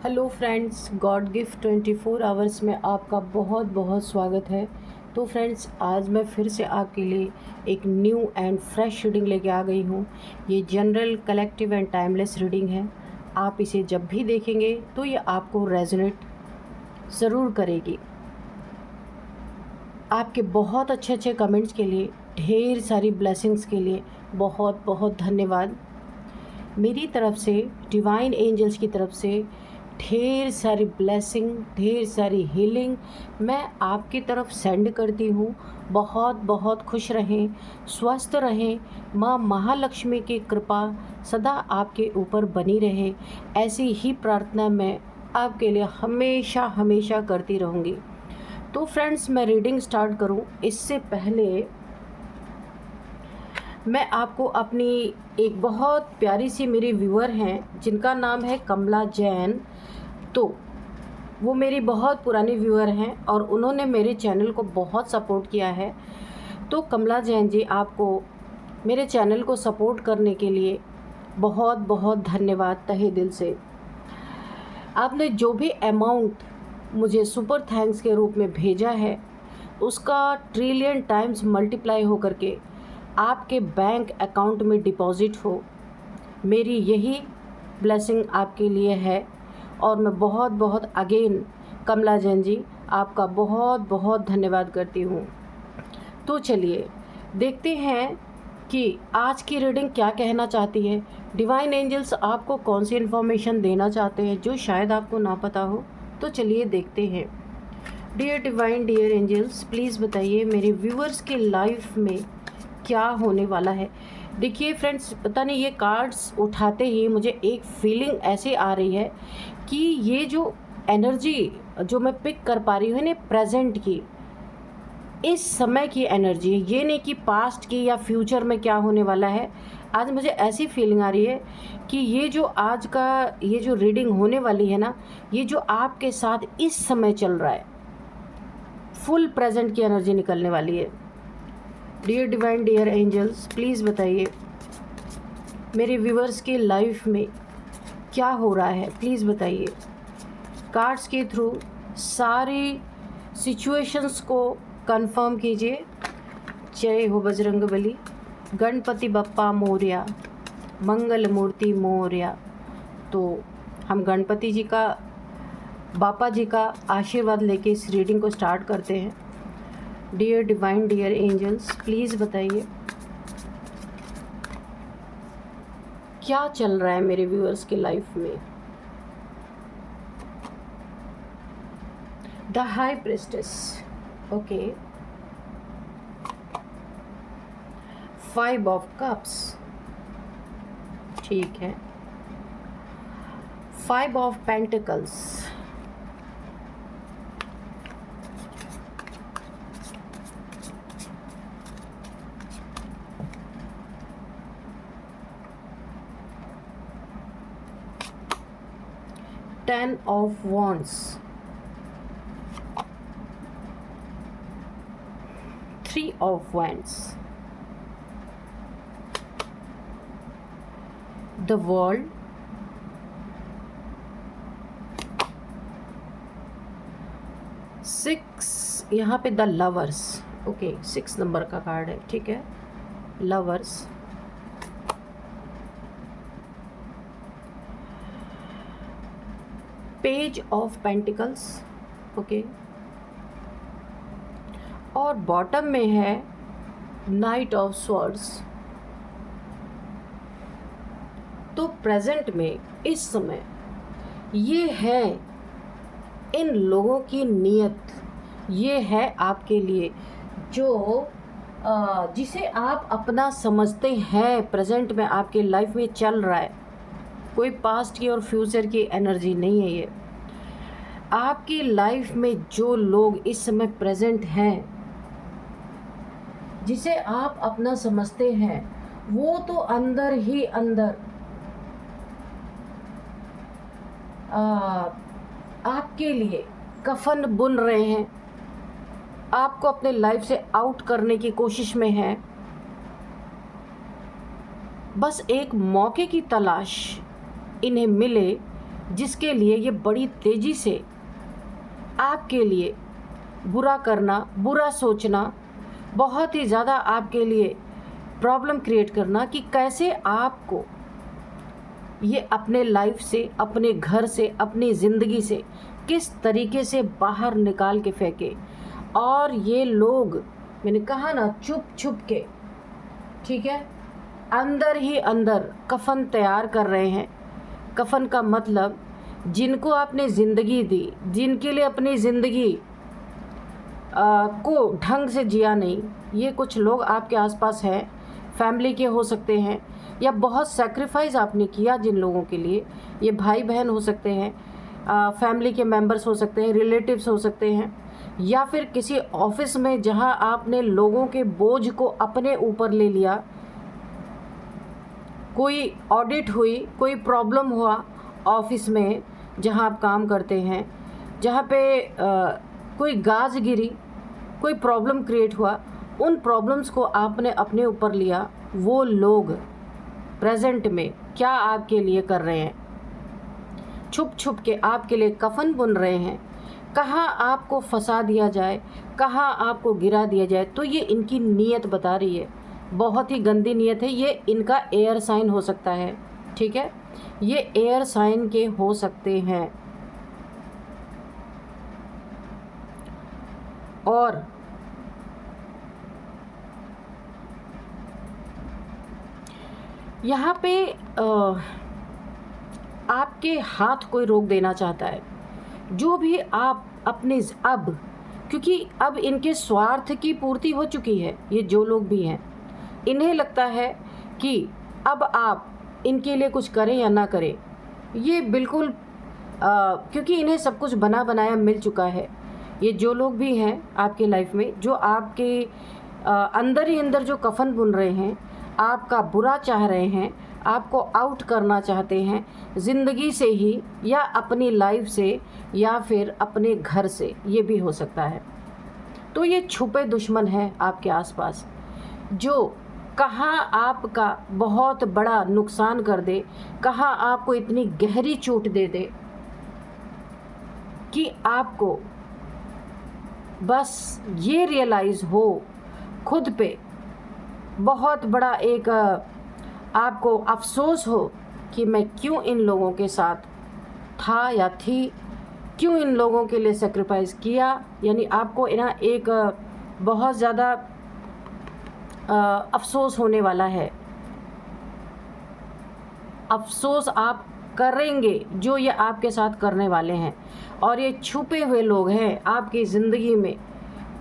Hello friends, God gift 24 hours में आपका बहुत बहुत स्वागत है। तो फ्रेंड्स, आज मैं फिर से आपके लिए एक न्यू एंड फ्रेश रीडिंग लेके आ गई हूँ। ये general, collective and timeless reading है। आप इसे जब भी देखेंगे तो ये आपको रेजोनेट ज़रूर करेगी। आपके बहुत अच्छे अच्छे कमेंट्स के लिए, ढेर सारी ब्लेसिंग्स के लिए बहुत बहुत धन्यवाद। मेरी तरफ से, डिवाइन एंजल्स की तरफ से ढेर सारी ब्लेसिंग, ढेर सारी हीलिंग मैं आपकी तरफ सेंड करती हूँ। बहुत बहुत खुश रहें, स्वस्थ रहें। माँ महालक्ष्मी की कृपा सदा आपके ऊपर बनी रहे, ऐसी ही प्रार्थना मैं आपके लिए हमेशा हमेशा करती रहूँगी। तो फ्रेंड्स, मैं रीडिंग स्टार्ट करूँ इससे पहले मैं आपको अपनी एक बहुत प्यारी सी मेरी व्यूअर हैं जिनका नाम है कमला जैन। तो वो मेरी बहुत पुरानी व्यूअर हैं और उन्होंने मेरे चैनल को बहुत सपोर्ट किया है। तो कमला जैन जी, आपको मेरे चैनल को सपोर्ट करने के लिए बहुत बहुत धन्यवाद तहे दिल से। आपने जो भी अमाउंट मुझे सुपर थैंक्स के रूप में भेजा है, उसका ट्रिलियन टाइम्स मल्टीप्लाई हो करके आपके बैंक अकाउंट में डिपॉज़िट हो, मेरी यही ब्लेसिंग आपके लिए है। और मैं बहुत बहुत अगेन कमला जैन जी, आपका बहुत बहुत धन्यवाद करती हूँ। तो चलिए देखते हैं कि आज की रीडिंग क्या कहना चाहती है। डिवाइन एंजल्स आपको कौन सी इन्फॉर्मेशन देना चाहते हैं जो शायद आपको ना पता हो। तो चलिए देखते हैं। Dear divine, dear angels, please बताइए मेरे व्यूअर्स के लाइफ में क्या होने वाला है। देखिए फ्रेंड्स, पता नहीं ये कार्ड्स उठाते ही मुझे एक फीलिंग ऐसे आ रही है कि ये जो एनर्जी जो मैं पिक कर पा रही हूँ ना, प्रेजेंट की, इस समय की एनर्जी, ये नहीं कि पास्ट की या फ्यूचर में क्या होने वाला है। आज मुझे ऐसी फीलिंग आ रही है कि ये जो आज का ये जो रीडिंग होने वाली है ना, ये जो आपके साथ इस समय चल रहा है, फुल प्रेजेंट की एनर्जी निकलने वाली है। Dear divine, dear angels, please बताइए मेरे व्यूअर्स के लाइफ में क्या हो रहा है। प्लीज़ बताइए। कार्ड्स के थ्रू सारी सिचुएशंस को कंफर्म कीजिए। जय हो बजरंगबली, गणपति बप्पा मोरया, मंगल मूर्ति मोरया। तो हम गणपति जी का, बापा जी का आशीर्वाद लेके इस रीडिंग को स्टार्ट करते हैं। Dear divine, dear angels, please बताइए क्या चल रहा है मेरे व्यूअर्स के लाइफ में। The high priestess, okay. 5 of cups, ठीक है। 5 of pentacles, ten of wands, 3 of wands, the world, six, यहाँ पे द लवर्स, ओके, 6 नंबर का कार्ड है, ठीक है। Lovers, page of pentacles, okay, और बॉटम में है नाइट ऑफ स्वॉर्ड्स। तो प्रेजेंट में इस समय ये है इन लोगों की नीयत, ये है आपके लिए जो जिसे आप अपना समझते हैं, प्रेजेंट में आपके लाइफ में चल रहा है। कोई पास्ट की और फ्यूचर की एनर्जी नहीं है। ये आपकी लाइफ में जो लोग इस समय प्रेजेंट हैं, जिसे आप अपना समझते हैं, वो तो अंदर ही अंदर आपके लिए कफन बुन रहे हैं, आपको अपने लाइफ से आउट करने की कोशिश में हैं। बस एक मौके की तलाश इन्हें मिले जिसके लिए ये बड़ी तेज़ी से आपके लिए बुरा करना, बुरा सोचना, बहुत ही ज़्यादा आपके लिए प्रॉब्लम क्रिएट करना कि कैसे आपको ये अपने लाइफ से, अपने घर से, अपनी ज़िंदगी से किस तरीके से बाहर निकाल के फेंके। और ये लोग, मैंने कहा ना, छुप छुप के, ठीक है, अंदर ही अंदर कफन तैयार कर रहे हैं। कफन का मतलब जिनको आपने ज़िंदगी दी, जिनके लिए अपनी ज़िंदगी को ढंग से जिया नहीं, ये कुछ लोग आपके आसपास हैं, फैमिली के हो सकते हैं, या बहुत सैक्रिफाइस आपने किया जिन लोगों के लिए। ये भाई बहन हो सकते हैं, फैमिली के मेंबर्स हो सकते हैं, रिलेटिव्स हो सकते हैं, या फिर किसी ऑफिस में जहां आपने लोगों के बोझ को अपने ऊपर ले लिया। कोई ऑडिट हुई, कोई प्रॉब्लम हुआ ऑफिस में जहां आप काम करते हैं, जहां पे कोई गाज गिरी, कोई प्रॉब्लम क्रिएट हुआ, उन प्रॉब्लम्स को आपने अपने ऊपर लिया। वो लोग प्रेजेंट में क्या आपके लिए कर रहे हैं? छुप छुप के आपके लिए कफन बुन रहे हैं। कहाँ आपको फंसा दिया जाए, कहाँ आपको गिरा दिया जाए। तो ये इनकी नीयत बता रही है, बहुत ही गंदी नीयत है। ये इनका एयर साइन हो सकता है, ठीक है, ये एयर साइन के हो सकते हैं। और यहाँ पे आपके हाथ कोई रोक देना चाहता है। जो भी आप अपने अब, क्योंकि अब इनके स्वार्थ की पूर्ति हो चुकी है। ये जो लोग भी हैं, इन्हें लगता है कि अब आप इनके लिए कुछ करें या ना करें, ये बिल्कुल क्योंकि इन्हें सब कुछ बना बनाया मिल चुका है। ये जो लोग भी हैं आपके लाइफ में, जो आपके अंदर ही अंदर जो कफन बुन रहे हैं, आपका बुरा चाह रहे हैं, आपको आउट करना चाहते हैं ज़िंदगी से ही, या अपनी लाइफ से, या फिर अपने घर से, ये भी हो सकता है। तो ये छुपे दुश्मन हैं आपके आसपास, जो कहाँ आपका बहुत बड़ा नुकसान कर दे, कहाँ आपको इतनी गहरी चोट दे दे कि आपको बस ये रियलाइज़ हो खुद पे, बहुत बड़ा एक आपको अफसोस हो कि मैं क्यों इन लोगों के साथ था या थी, क्यों इन लोगों के लिए सेक्रीफाइस किया। यानी आपको ना एक बहुत ज़्यादा अफसोस होने वाला है। अफसोस आप करेंगे जो ये आपके साथ करने वाले हैं, और ये छुपे हुए लोग हैं आपकी ज़िंदगी में।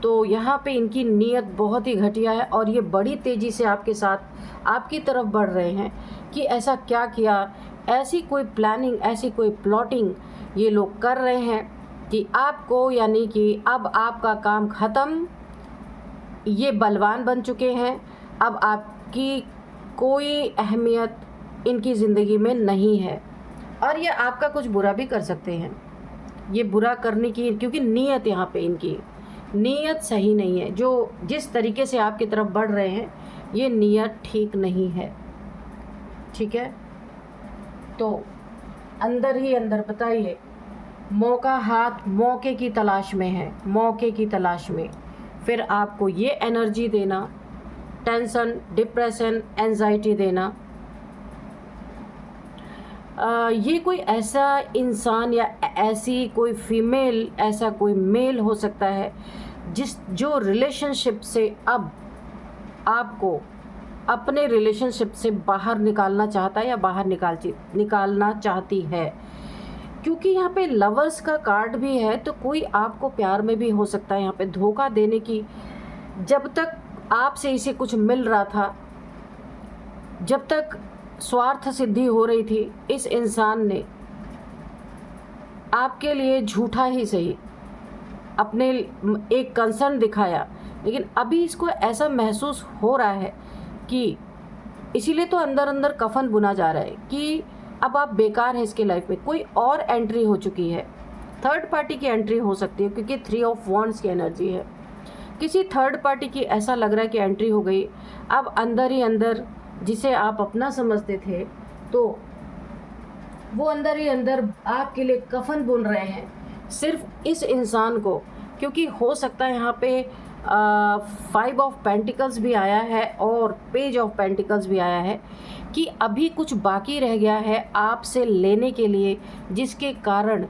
तो यहाँ पे इनकी नीयत बहुत ही घटिया है, और ये बड़ी तेज़ी से आपके साथ आपकी तरफ बढ़ रहे हैं कि ऐसा क्या किया, ऐसी कोई प्लानिंग, ऐसी कोई प्लॉटिंग ये लोग कर रहे हैं कि आपको, यानी कि अब आपका काम ख़त्म। ये बलवान बन चुके हैं, अब आपकी कोई अहमियत इनकी ज़िंदगी में नहीं है, और ये आपका कुछ बुरा भी कर सकते हैं। ये बुरा करने की, क्योंकि नीयत यहाँ पे इनकी नीयत सही नहीं है। जो जिस तरीके से आपकी तरफ बढ़ रहे हैं, ये नीयत ठीक नहीं है, ठीक है। तो अंदर ही अंदर बताइए, मौका हाथ मौके की तलाश में है, मौके की तलाश में। फिर आपको ये एनर्जी देना, टेंशन, डिप्रेशन, एंजाइटी देना। ये कोई ऐसा इंसान या ऐसी कोई फीमेल, ऐसा कोई मेल हो सकता है जो रिलेशनशिप से अब आपको अपने रिलेशनशिप से बाहर निकालना चाहता है, या बाहर निकालना चाहती है। क्योंकि यहाँ पे लवर्स का कार्ड भी है, तो कोई आपको प्यार में भी हो सकता है। यहाँ पे धोखा देने की, जब तक आपसे इसे कुछ मिल रहा था, जब तक स्वार्थ सिद्धि हो रही थी, इस इंसान ने आपके लिए झूठा ही सही अपने एक कंसर्न दिखाया, लेकिन अभी इसको ऐसा महसूस हो रहा है कि, इसीलिए तो अंदर अंदर कफन बुना जा रहा है कि अब आप बेकार हैं इसके लाइफ में। कोई और एंट्री हो चुकी है, थर्ड पार्टी की एंट्री हो सकती है, क्योंकि 3 ऑफ वॉन्ड्स की एनर्जी है। किसी थर्ड पार्टी की ऐसा लग रहा है कि एंट्री हो गई। अब अंदर ही अंदर जिसे आप अपना समझते थे, तो वो अंदर ही अंदर आपके लिए कफन बुन रहे हैं, सिर्फ इस इंसान को। क्योंकि हो सकता है यहाँ पे 5 ऑफ पेंटिकल्स भी आया है और पेज ऑफ पेंटिकल्स भी आया है कि अभी कुछ बाकी रह गया है आपसे लेने के लिए, जिसके कारण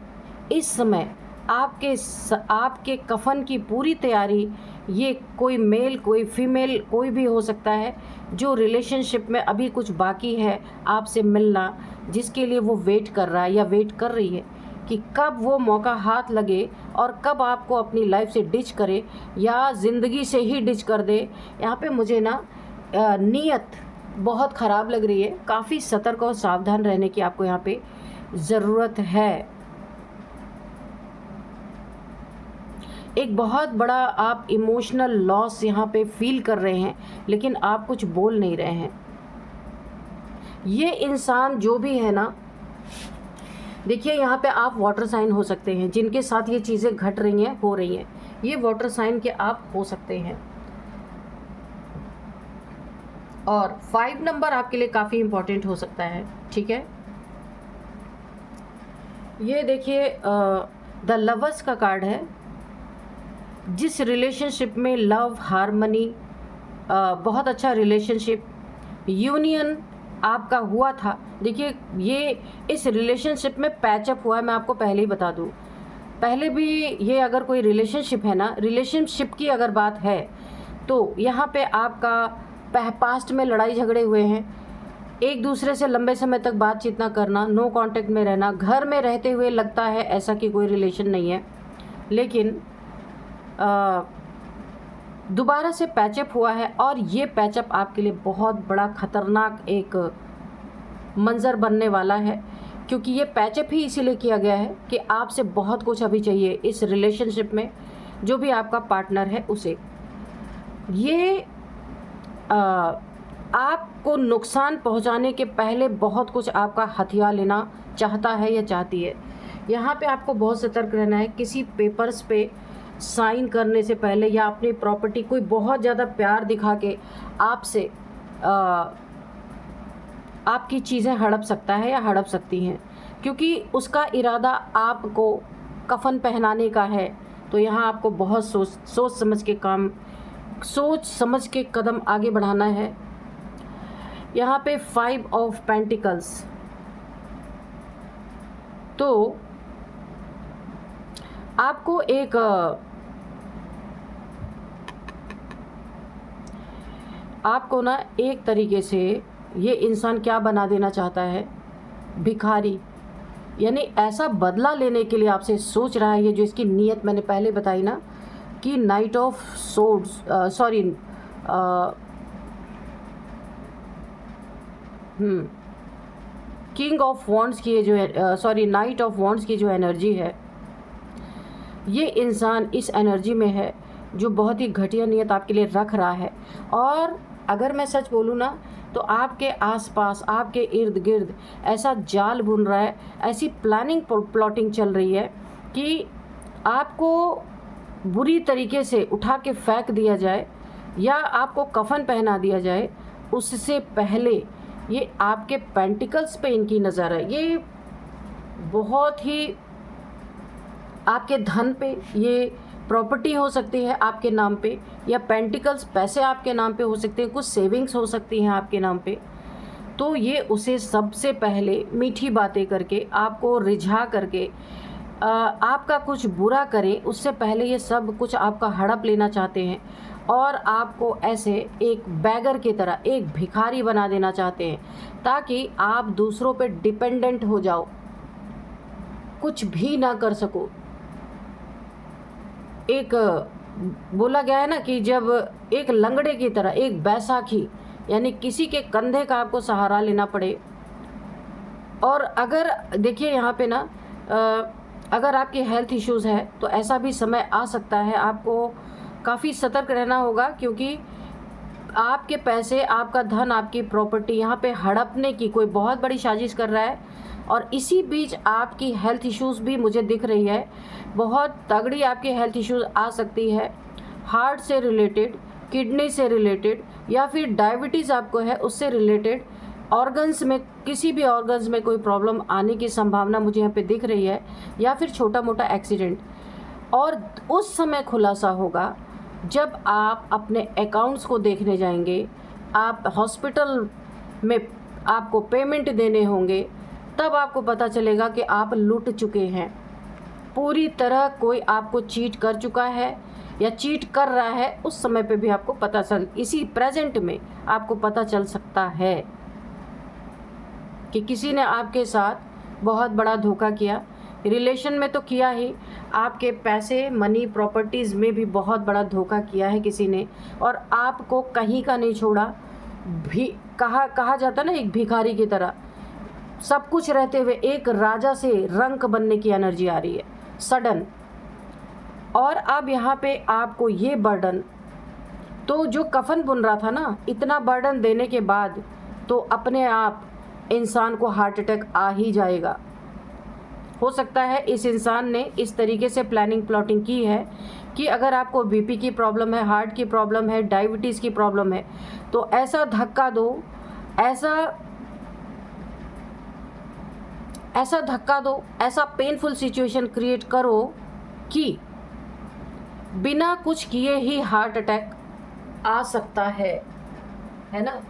इस समय आपके कफन की पूरी तैयारी, ये कोई मेल कोई फीमेल कोई भी हो सकता है, जो रिलेशनशिप में अभी कुछ बाकी है आपसे मिलना, जिसके लिए वो वेट कर रहा है या वेट कर रही है कि कब वो मौका हाथ लगे और कब आपको अपनी लाइफ से डिच करे या ज़िंदगी से ही डिच कर दे। यहाँ पे मुझे ना नीयत बहुत ख़राब लग रही है। काफ़ी सतर्क और सावधान रहने की आपको यहाँ पे ज़रूरत है। एक बहुत बड़ा आप इमोशनल लॉस यहाँ पे फील कर रहे हैं, लेकिन आप कुछ बोल नहीं रहे हैं। ये इंसान जो भी है ना, देखिए यहाँ पे आप वाटर साइन हो सकते हैं, जिनके साथ ये चीज़ें घट रही हैं, हो रही हैं, ये वाटर साइन के आप हो सकते हैं। और 5 नंबर आपके लिए काफ़ी इम्पोर्टेंट हो सकता है, ठीक है। ये देखिए द लवर्स का कार्ड है। जिस रिलेशनशिप में लव, हारमनी, बहुत अच्छा रिलेशनशिप, यूनियन आपका हुआ था, देखिए ये इस रिलेशनशिप में पैचअप हुआ है। मैं आपको पहले ही बता दूं, पहले भी ये अगर कोई रिलेशनशिप है ना, रिलेशनशिप की अगर बात है तो यहाँ पे आपका पास्ट में लड़ाई झगड़े हुए हैं, एक दूसरे से लंबे समय तक बातचीत ना करना, नो कांटेक्ट में रहना, घर में रहते हुए लगता है ऐसा कि कोई रिलेशन नहीं है, लेकिन दोबारा से पैचअप हुआ है। और ये पैचअप आपके लिए बहुत बड़ा ख़तरनाक एक मंज़र बनने वाला है, क्योंकि ये पैचअप ही इसीलिए किया गया है कि आपसे बहुत कुछ अभी चाहिए इस रिलेशनशिप में, जो भी आपका पार्टनर है उसे। ये आपको नुकसान पहुंचाने के पहले बहुत कुछ आपका हथियार लेना चाहता है या चाहती है। यहाँ पे आपको बहुत सतर्क रहना है। किसी पेपर्स पे साइन करने से पहले या अपनी प्रॉपर्टी, कोई बहुत ज़्यादा प्यार दिखा के आपसे आपकी चीज़ें हड़प सकता है या हड़प सकती हैं, क्योंकि उसका इरादा आपको कफन पहनाने का है। तो यहाँ आपको बहुत सोच समझ के कदम आगे बढ़ाना है। यहाँ पे 5 ऑफ पेंटिकल्स, तो आपको एक आपको ना एक तरीके से ये इंसान क्या बना देना चाहता है, भिखारी, यानी ऐसा बदला लेने के लिए आपसे सोच रहा है। ये जो इसकी नीयत मैंने पहले बताई ना कि night of swords, sorry king of wands की जो है, नाइट ऑफ वॉन्ड्स की जो एनर्जी है, ये इंसान इस एनर्जी में है जो बहुत ही घटिया नीयत आपके लिए रख रहा है। और अगर मैं सच बोलूँ ना, तो आपके आसपास, आपके इर्द गिर्द ऐसा जाल बुन रहा है, ऐसी प्लानिंग प्लॉटिंग चल रही है कि आपको बुरी तरीके से उठा के फेंक दिया जाए या आपको कफन पहना दिया जाए। उससे पहले ये आपके पेंटिकल्स पे इनकी नज़र है। ये बहुत ही आपके धन पे, ये प्रॉपर्टी हो सकती है आपके नाम पे, या पेंटिकल्स पैसे आपके नाम पे हो सकते हैं, कुछ सेविंग्स हो सकती हैं आपके नाम पे। तो ये उसे सबसे पहले मीठी बातें करके, आपको रिझा करके, आपका कुछ बुरा करें, उससे पहले ये सब कुछ आपका हड़प लेना चाहते हैं और आपको ऐसे एक बैगर की तरह, एक भिखारी बना देना चाहते हैं, ताकि आप दूसरों पे डिपेंडेंट हो जाओ, कुछ भी ना कर सको। एक बोला गया है ना कि जब एक लंगड़े की तरह, एक बैसाखी, यानी किसी के कंधे का आपको सहारा लेना पड़े। और अगर देखिए यहाँ पे ना, अगर आपके हेल्थ इश्यूज़ है तो ऐसा भी समय आ सकता है, आपको काफ़ी सतर्क रहना होगा, क्योंकि आपके पैसे, आपका धन, आपकी प्रॉपर्टी यहाँ पे हड़पने की कोई बहुत बड़ी साजिश कर रहा है। और इसी बीच आपकी हेल्थ इश्यूज़ भी मुझे दिख रही है, बहुत तगड़ी आपकी हेल्थ इश्यूज़ आ सकती है, हार्ट से रिलेटेड, किडनी से रिलेटेड, या फिर डायबिटीज़ आपको है उससे रिलेटेड। ऑर्गन्स में, किसी भी ऑर्गन्स में कोई प्रॉब्लम आने की संभावना मुझे यहाँ पे दिख रही है, या फिर छोटा मोटा एक्सीडेंट। और उस समय खुलासा होगा जब आप अपने अकाउंट्स को देखने जाएंगे, आप हॉस्पिटल में आपको पेमेंट देने होंगे, तब आपको पता चलेगा कि आप लूट चुके हैं पूरी तरह। कोई आपको चीट कर चुका है या चीट कर रहा है, उस समय पे भी आपको पता चल, इसी प्रेजेंट में आपको पता चल सकता है कि किसी ने आपके साथ बहुत बड़ा धोखा किया। रिलेशन में तो किया ही, आपके पैसे, मनी, प्रॉपर्टीज़ में भी बहुत बड़ा धोखा किया है किसी ने, और आपको कहीं का नहीं छोड़ा। भी कहा जाता ना, एक भिखारी की तरह, सब कुछ रहते हुए एक राजा से रंक बनने की एनर्जी आ रही है सडन। और अब यहाँ पे आपको ये बर्डन, तो जो कफन बुन रहा था ना, इतना बर्डन देने के बाद तो अपने आप इंसान को हार्ट अटैक आ ही जाएगा। हो सकता है इस इंसान ने इस तरीके से प्लानिंग प्लॉटिंग की है कि अगर आपको बीपी की प्रॉब्लम है, हार्ट की प्रॉब्लम है, डायबिटीज़ की प्रॉब्लम है, तो ऐसा धक्का दो, ऐसा धक्का दो, ऐसा पेनफुल सिचुएशन क्रिएट करो कि बिना कुछ किए ही हार्ट अटैक आ सकता है ना।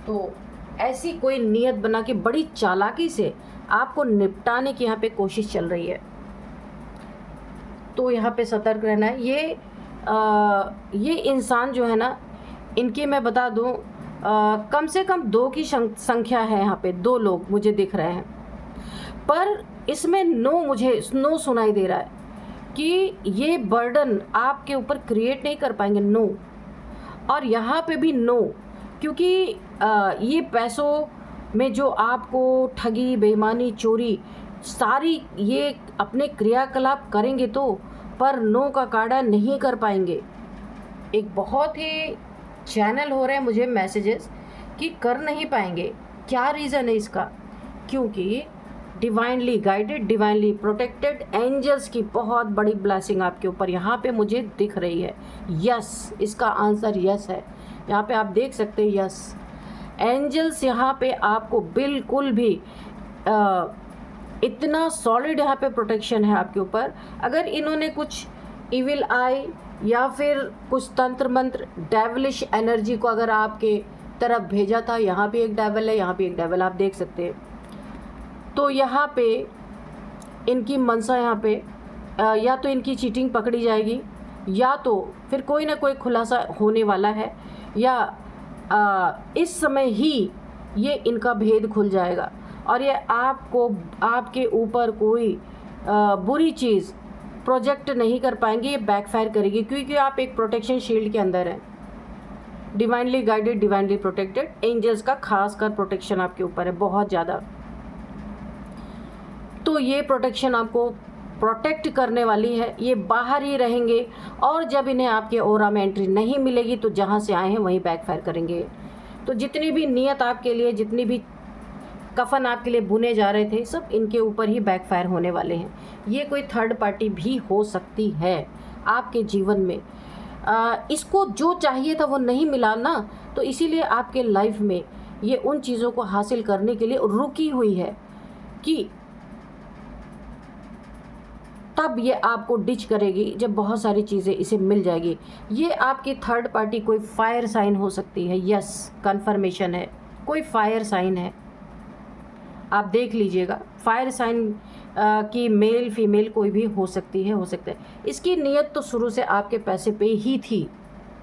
तो ऐसी कोई नियत बना के बड़ी चालाकी से आपको निपटाने की यहाँ पे कोशिश चल रही है। तो यहाँ पे सतर्क रहना है। ये इंसान जो है ना, इनकी मैं बता दूँ, कम से कम 2 की संख्या है यहाँ पे, 2 लोग मुझे दिख रहे हैं। पर इसमें मुझे नो सुनाई दे रहा है कि ये बर्डन आपके ऊपर क्रिएट नहीं कर पाएंगे, नो। और यहाँ पे भी नो, क्योंकि ये पैसों में जो आपको ठगी, बेईमानी, चोरी, सारी ये अपने क्रियाकलाप करेंगे तो, पर नो का कार्ड नहीं कर पाएंगे। एक बहुत ही चैनल हो रहे हैं मुझे मैसेजेस कि कर नहीं पाएंगे। क्या रीज़न है इसका? क्योंकि divinely guided, divinely protected angels की बहुत बड़ी ब्लेसिंग आपके ऊपर यहाँ पे मुझे दिख रही है। यस, इसका आंसर यस है। यहाँ पे आप देख सकते हैं, यस, एंजल्स यहाँ पे आपको बिल्कुल भी इतना सॉलिड यहाँ पे प्रोटेक्शन है आपके ऊपर। अगर इन्होंने कुछ इविल आई या फिर कुछ तंत्र मंत्र, डेविलिश एनर्जी को अगर आपके तरफ भेजा था, यहाँ भी एक डेविल है, यहाँ भी एक डेविल, आप देख सकते हैं, तो यहाँ पे इनकी मनसा, यहाँ पे या तो इनकी चीटिंग पकड़ी जाएगी, या तो फिर कोई ना कोई खुलासा होने वाला है, या इस समय ही ये इनका भेद खुल जाएगा और ये आपके ऊपर कोई बुरी चीज़ प्रोजेक्ट नहीं कर पाएंगे, ये बैकफायर करेगी, क्योंकि आप एक प्रोटेक्शन शील्ड के अंदर हैं। Divinely guided, divinely protected, angels का खासकर प्रोटेक्शन आपके ऊपर है, बहुत ज़्यादा। तो ये प्रोटेक्शन आपको प्रोटेक्ट करने वाली है। ये बाहर ही रहेंगे, और जब इन्हें आपके ऑरा में एंट्री नहीं मिलेगी तो जहाँ से आए हैं वहीं बैकफायर करेंगे। तो जितनी भी नियत आपके लिए, जितनी भी कफन आपके लिए बुने जा रहे थे, सब इनके ऊपर ही बैकफायर होने वाले हैं। ये कोई थर्ड पार्टी भी हो सकती है आपके जीवन में। इसको जो चाहिए था वो नहीं मिला ना, तो इसीलिए आपके लाइफ में ये उन चीज़ों को हासिल करने के लिए रुकी हुई है कि तब ये आपको डिच करेगी जब बहुत सारी चीज़ें इसे मिल जाएगी। ये आपकी थर्ड पार्टी कोई फायर साइन हो सकती है। यस, कंफर्मेशन है, कोई फायर साइन है, आप देख लीजिएगा। फायर साइन की मेल फीमेल कोई भी हो सकती है, हो सकता है। इसकी नीयत तो शुरू से आपके पैसे पे ही थी।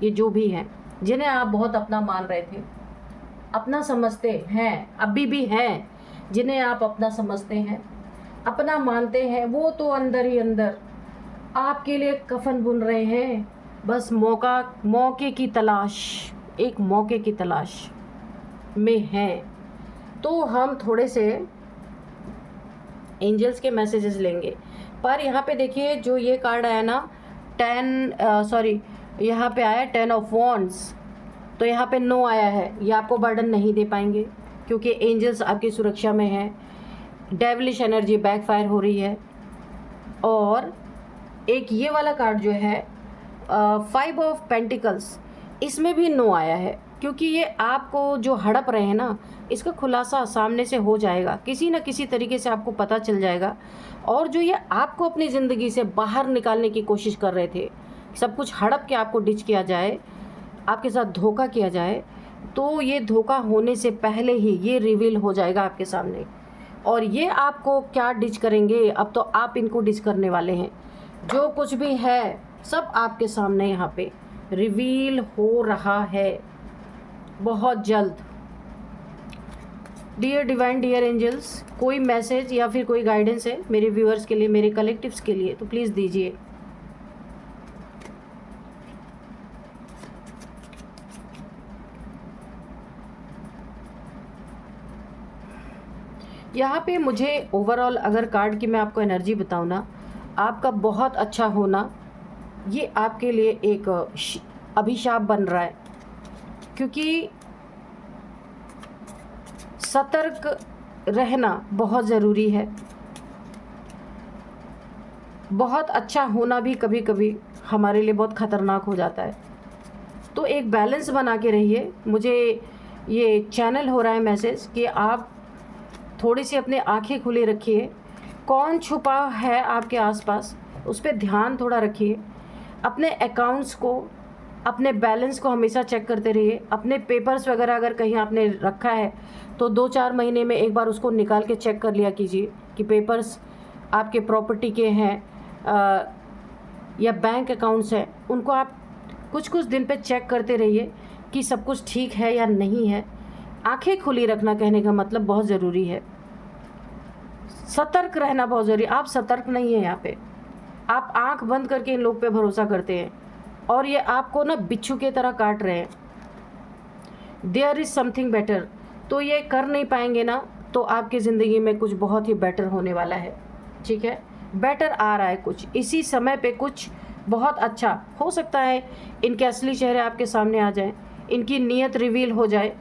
ये जो भी हैं, जिन्हें आप बहुत अपना मान रहे थे, अपना समझते हैं, अभी भी हैं, जिन्हें आप अपना समझते हैं, अपना मानते हैं, वो तो अंदर ही अंदर आपके लिए कफन बुन रहे हैं। बस मौके की तलाश, एक मौके की तलाश में हैं। तो हम थोड़े से एंजल्स के मैसेजेस लेंगे। पर यहाँ पे देखिए, जो ये कार्ड आया ना, यहाँ पे आया 10 ऑफ वॉन्ड्स, तो यहाँ पे नो आया है। ये आपको बर्डन नहीं दे पाएंगे क्योंकि एंजल्स आपकी सुरक्षा में हैं। डेविलिश एनर्जी बैकफायर हो रही है। और एक ये वाला कार्ड जो है 5 ऑफ पेंटिकल्स, इसमें भी नो आया है क्योंकि ये आपको जो हड़प रहे हैं ना, इसका खुलासा सामने से हो जाएगा, किसी न किसी तरीके से आपको पता चल जाएगा। और जो ये आपको अपनी ज़िंदगी से बाहर निकालने की कोशिश कर रहे थे, सब कुछ हड़प के आपको डिच किया जाए, आपके साथ धोखा किया जाए, तो ये धोखा होने से पहले ही ये रिवील हो जाएगा आपके सामने। और ये आपको क्या डिच करेंगे, अब तो आप इनको डिच करने वाले हैं। जो कुछ भी है सब आपके सामने यहाँ पे रिवील हो रहा है बहुत जल्द। डियर डिवाइन, डियर एंजल्स, कोई मैसेज या फिर कोई गाइडेंस है मेरे व्यूअर्स के लिए, मेरे कलेक्टिव्स के लिए, तो प्लीज़ दीजिए। यहाँ पे मुझे ओवरऑल अगर कार्ड की मैं आपको एनर्जी बताऊँ ना, आपका बहुत अच्छा होना ये आपके लिए एक अभिशाप बन रहा है, क्योंकि सतर्क रहना बहुत ज़रूरी है। बहुत अच्छा होना भी कभी कभी हमारे लिए बहुत ख़तरनाक हो जाता है। तो एक बैलेंस बना के रहिए। मुझे ये चैनल हो रहा है मैसेज कि आप थोड़ी सी अपनी आंखें खुली रखिए। कौन छुपा है आपके आसपास, उस पर ध्यान थोड़ा रखिए। अपने अकाउंट्स को, अपने बैलेंस को हमेशा चेक करते रहिए। अपने पेपर्स वगैरह अगर कहीं आपने रखा है तो 2-4 महीने में एक बार उसको निकाल के चेक कर लिया कीजिए कि पेपर्स आपके प्रॉपर्टी के हैं या बैंक अकाउंट्स हैं, उनको आप कुछ कुछ दिन पे चेक करते रहिए कि सब कुछ ठीक है या नहीं है। आंखें खुली रखना कहने का मतलब बहुत ज़रूरी है। सतर्क रहना बहुत ज़रूरी। आप सतर्क नहीं है यहाँ पे, आप आंख बंद करके इन लोग पे भरोसा करते हैं और ये आपको ना बिच्छू की तरह काट रहे हैं। देयर इज़ समथिंग बेटर, तो ये कर नहीं पाएंगे ना, तो आपकी ज़िंदगी में कुछ बहुत ही बेटर होने वाला है। ठीक है, बेटर आ रहा है कुछ, इसी समय पे कुछ बहुत अच्छा हो सकता है। इनके असली चेहरे आपके सामने आ जाएं, इनकी नीयत रिवील हो जाए,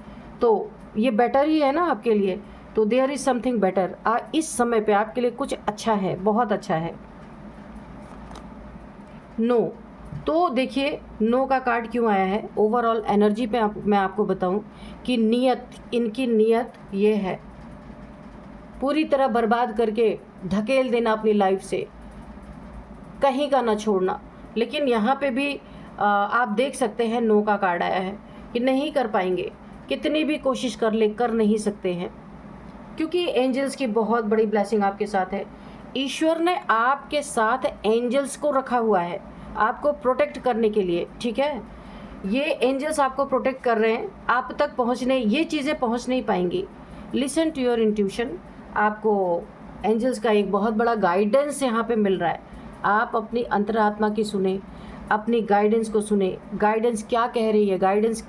तो ये बेटर ही है ना आपके लिए। तो देयर इज़ समथिंग बेटर, इस समय पे आपके लिए कुछ अच्छा है, बहुत अच्छा है। नो, तो देखिए नो का कार्ड क्यों आया है। ओवरऑल एनर्जी पे मैं आपको बताऊं कि नीयत, इनकी नीयत ये है पूरी तरह बर्बाद करके धकेल देना अपनी लाइफ से, कहीं का ना छोड़ना। लेकिन यहाँ पे भी आप देख सकते हैं नो का कार्ड आया है कि नहीं कर पाएंगे, कितनी भी कोशिश कर ले कर नहीं सकते हैं, क्योंकि एंजल्स की बहुत बड़ी ब्लेसिंग आपके साथ है। ईश्वर ने आपके साथ एंजल्स को रखा हुआ है आपको प्रोटेक्ट करने के लिए। ठीक है, ये एंजल्स आपको प्रोटेक्ट कर रहे हैं, आप तक पहुंचने, ये चीज़ें पहुंच नहीं पाएंगी। लिसन टू योर इंट्यूशन, आपको एंजल्स का एक बहुत बड़ा गाइडेंस यहाँ पे मिल रहा है। आप अपनी अंतरात्मा की सुने, अपनी गाइडेंस को सुने। गाइडेंस क्या कह रही है, गाइडेंस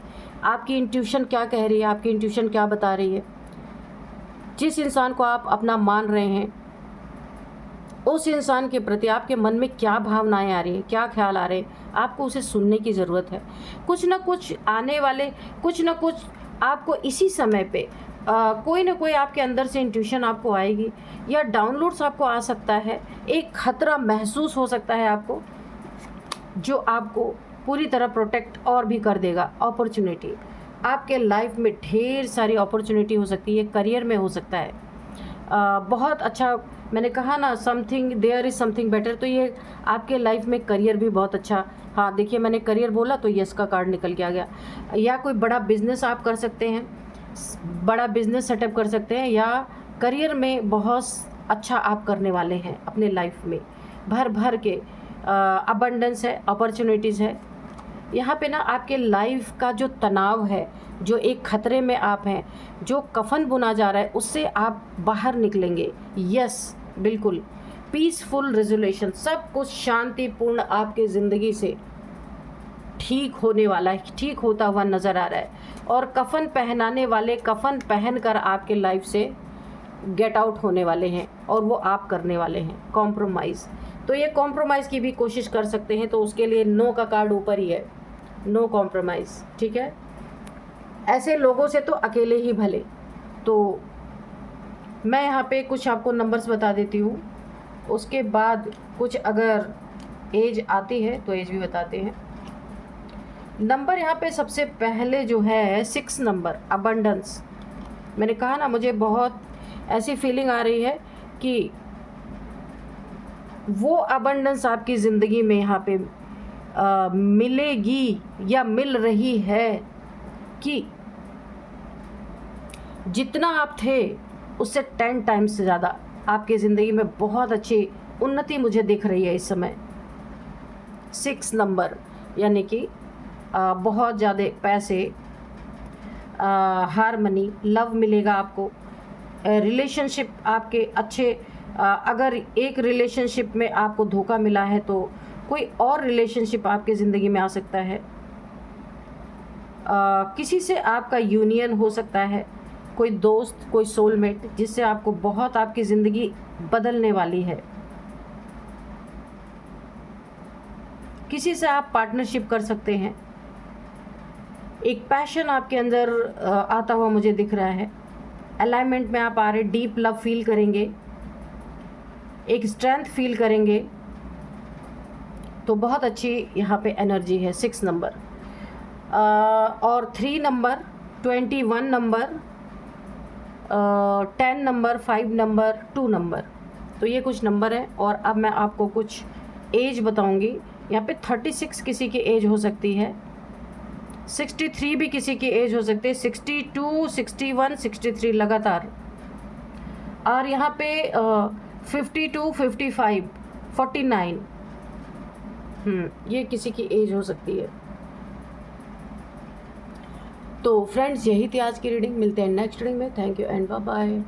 आपकी इंट्यूशन क्या कह रही है, आपकी इंट्यूशन क्या बता रही है। जिस इंसान को आप अपना मान रहे हैं, उस इंसान के प्रति आपके मन में क्या भावनाएं आ रही हैं, क्या ख्याल आ रहे हैं, आपको उसे सुनने की ज़रूरत है। कुछ ना कुछ आने वाले, कुछ ना कुछ आपको इसी समय पे कोई ना कोई आपके अंदर से इंट्यूशन आपको आएगी, या डाउनलोड्स आपको आ सकता है। एक खतरा महसूस हो सकता है आपको, जो आपको पूरी तरह प्रोटेक्ट और भी कर देगा। अपॉर्चुनिटी आपके लाइफ में ढेर सारी अपॉर्चुनिटी हो सकती है, करियर में हो सकता है। बहुत अच्छा, मैंने कहा ना something, there is something better, तो ये आपके लाइफ में करियर भी बहुत अच्छा। हाँ देखिए, मैंने करियर बोला तो यस का कार्ड निकल के आ गया। या कोई बड़ा बिजनेस आप कर सकते हैं, बड़ा बिजनेस सेटअप कर सकते हैं, या करियर में बहुत अच्छा आप करने वाले हैं अपने लाइफ में। भर भर के अबंडेंस है, अपॉर्चुनिटीज़ है यहाँ पे ना। आपके लाइफ का जो तनाव है, जो एक खतरे में आप हैं, जो कफन बुना जा रहा है, उससे आप बाहर निकलेंगे। यस बिल्कुल, पीसफुल रेजोल्यूशन, सब कुछ शांतिपूर्ण आपके ज़िंदगी से ठीक होने वाला है, ठीक होता हुआ नज़र आ रहा है। और कफन पहनाने वाले कफन पहन कर आपके लाइफ से गेट आउट होने वाले हैं, और वो आप करने वाले हैं कॉम्प्रोमाइज़। तो ये कॉम्प्रोमाइज़ की भी कोशिश कर सकते हैं, तो उसके लिए नो का कार्ड ऊपर ही है, नो कॉम्प्रोमाइज़। ठीक है, ऐसे लोगों से तो अकेले ही भले। तो मैं यहाँ पे कुछ आपको नंबर्स बता देती हूँ, उसके बाद कुछ अगर एज आती है तो एज भी बताते हैं। नंबर यहाँ पे सबसे पहले जो है 6 नंबर, अबंडेंस। मैंने कहा ना, मुझे बहुत ऐसी फीलिंग आ रही है कि वो अबंडेंस आपकी ज़िंदगी में यहाँ पे मिलेगी या मिल रही है कि जितना आप थे उससे 10 टाइम्स से ज़्यादा आपकी ज़िंदगी में बहुत अच्छी उन्नति मुझे दिख रही है इस समय। 6 नंबर यानी कि बहुत ज़्यादा पैसे, हारमनी, लव मिलेगा आपको, रिलेशनशिप आपके अच्छे। अगर एक रिलेशनशिप में आपको धोखा मिला है तो कोई और रिलेशनशिप आपके ज़िंदगी में आ सकता है। किसी से आपका यूनियन हो सकता है, कोई दोस्त, कोई सोलमेट, जिससे आपको बहुत आपकी ज़िंदगी बदलने वाली है। किसी से आप पार्टनरशिप कर सकते हैं। एक पैशन आपके अंदर आता हुआ मुझे दिख रहा है। अलाइनमेंट में आप आ रहे, डीप लव फील करेंगे, एक स्ट्रेंथ फील करेंगे, तो बहुत अच्छी यहाँ पे एनर्जी है। 6 नंबर और 3 number, 21 number, 10 number, 5 number, 2 number, तो ये कुछ नंबर है। और अब मैं आपको कुछ एज बताऊंगी। यहाँ पे 36 किसी की एज हो सकती है, 63 भी किसी की एज हो सकती है, 62, 61, 63 लगातार। और यहाँ पे 52, 55, 49, ये किसी की एज हो सकती है। तो फ्रेंड्स, यही थी आज की रीडिंग। मिलते हैं नेक्स्ट रीडिंग में। Thank you and bye bye.